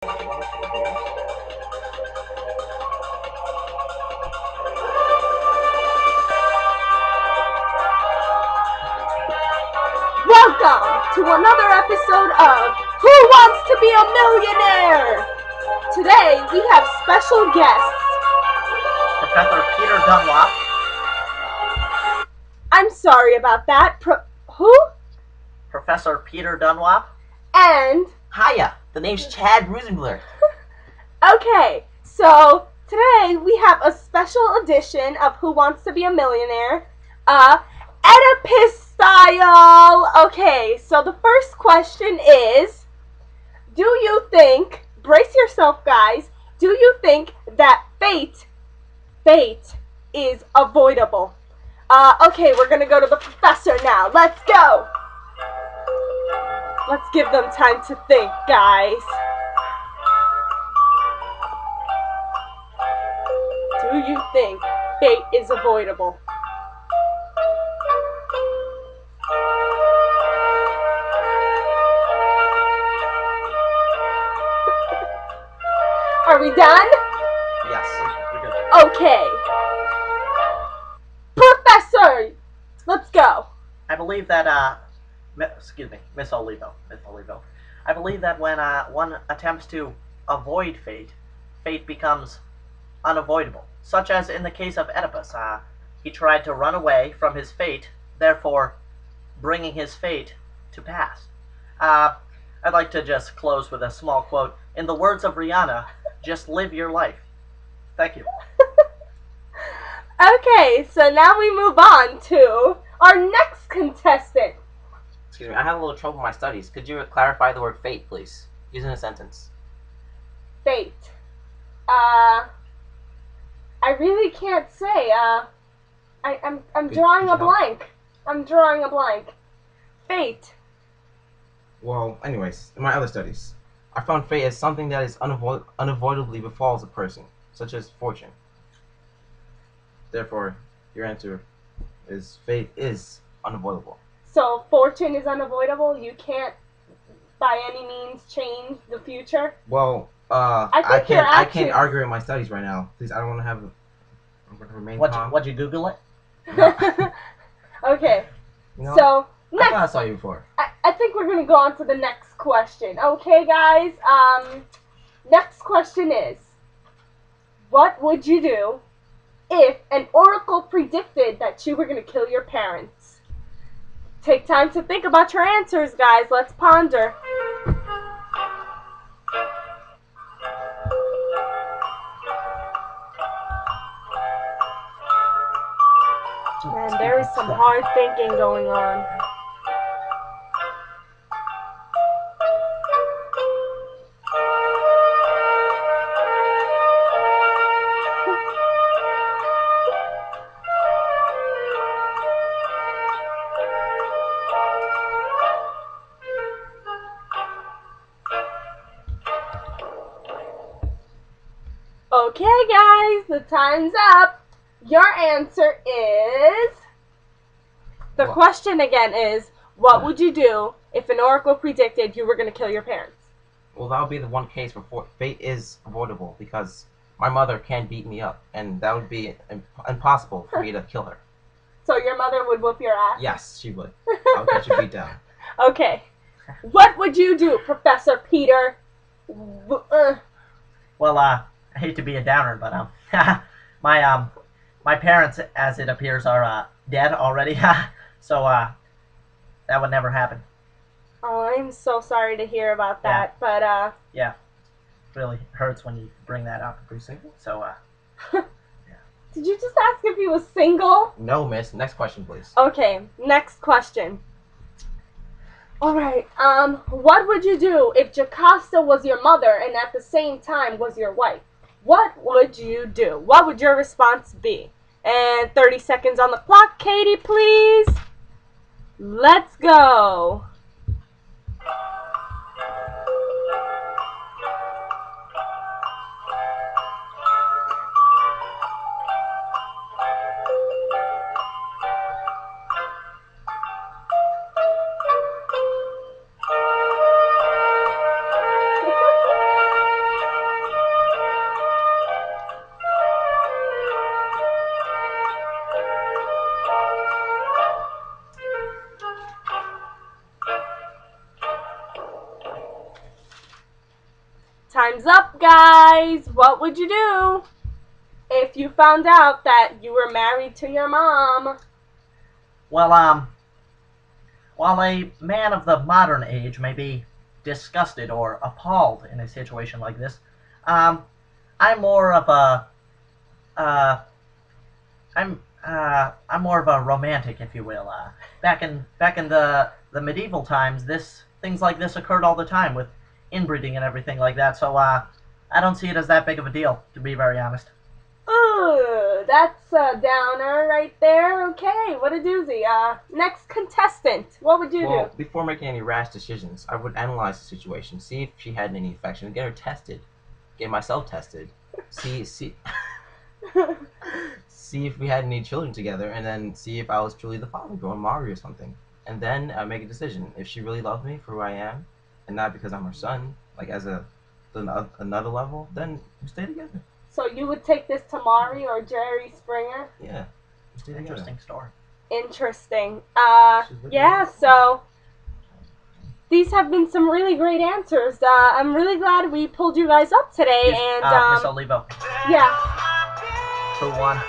Welcome to another episode of Who Wants to Be a Millionaire? Today we have special guests. Professor Peter Dunlop. I'm sorry about that. Who? Professor Peter Dunlop. And... Hiya, the name's Chad Rosenbler. Okay, so today we have a special edition of Who Wants to Be a Millionaire? Oedipus style! Okay, so the first question is, do you think, brace yourself guys, do you think that fate is avoidable? Okay, we're gonna go to the professor now. Let's go! Let's give them time to think, guys. Do you think fate is avoidable? Are we done? Yes, we're good. Okay. Professor, let's go. I believe that, Miss Olivo. I believe that when one attempts to avoid fate, fate becomes unavoidable. Such as in the case of Oedipus. He tried to run away from his fate, therefore bringing his fate to pass. I'd like to just close with a small quote. In the words of Rihanna, just live your life. Thank you. Okay, so now we move on to our next contestant. Excuse me, I have a little trouble with my studies. Could you clarify the word fate, please? Using a sentence. Fate. I really can't say. I'm drawing a blank. I'm drawing a blank. Fate. Well, anyways, in my other studies, I found fate as something that is unavoidably befalls a person, such as fortune. Therefore, your answer is fate is unavoidable. So fortune is unavoidable? You can't, by any means, change the future? Well, I can't argue in my studies right now. Please, I don't want to have. I'm going to remain calm. What'd you Google it? No. Okay. You know, So I thought I next, saw you before. I think we're gonna go on to the next question. Okay, guys. Next question is, what would you do if an oracle predicted that you were gonna kill your parents? Take time to think about your answers, guys. Let's ponder. Man, there is some hard thinking going on. Okay, guys, the time's up. Your answer is... The question again is, what would you do if an oracle predicted you were going to kill your parents? Well, that would be the one case where fate is avoidable because my mother can beat me up, and that would be impossible for me to kill her. So your mother would whoop your ass? Yes, she would. I would get you beat down. Okay. What would you do, Professor Peter? Well, I hate to be a downer, but my parents, as it appears, are dead already. So that would never happen. Oh, I'm so sorry to hear about that. Yeah. But Yeah, it really hurts when you bring that up. Are you single? So did you just ask if he was single? No, miss. Next question, please. Okay, next question. Alright, what would you do if Jocasta was your mother and at the same time was your wife? What would you do? What would your response be? And 30 seconds on the clock, Katie, please. Let's go. Time's up, guys. What would you do if you found out that you were married to your mom? Well, while a man of the modern age may be disgusted or appalled in a situation like this, I'm more of a, I'm more of a romantic, if you will. Back in the medieval times, things like this occurred all the time with inbreeding and everything like that. So I don't see it as that big of a deal, to be very honest. Ooh, that's a downer right there. Okay, what a doozy. Next contestant, what would you Well, do? before making any rash decisions, I would analyze the situation, see if she had any infection, get her tested, get myself tested, see see if we had any children together, and then see if I was truly the father, growing Mario or something. And then make a decision. If she really loved me for who I am, and not because I'm her son, like as another level, then we stay together. So you would take this to Mari or Jerry Springer? Yeah. We stay together. Interesting story. Interesting. Yeah, so these have been some really great answers. I'm really glad we pulled you guys up today. Miss And, Olivo, yeah. who won?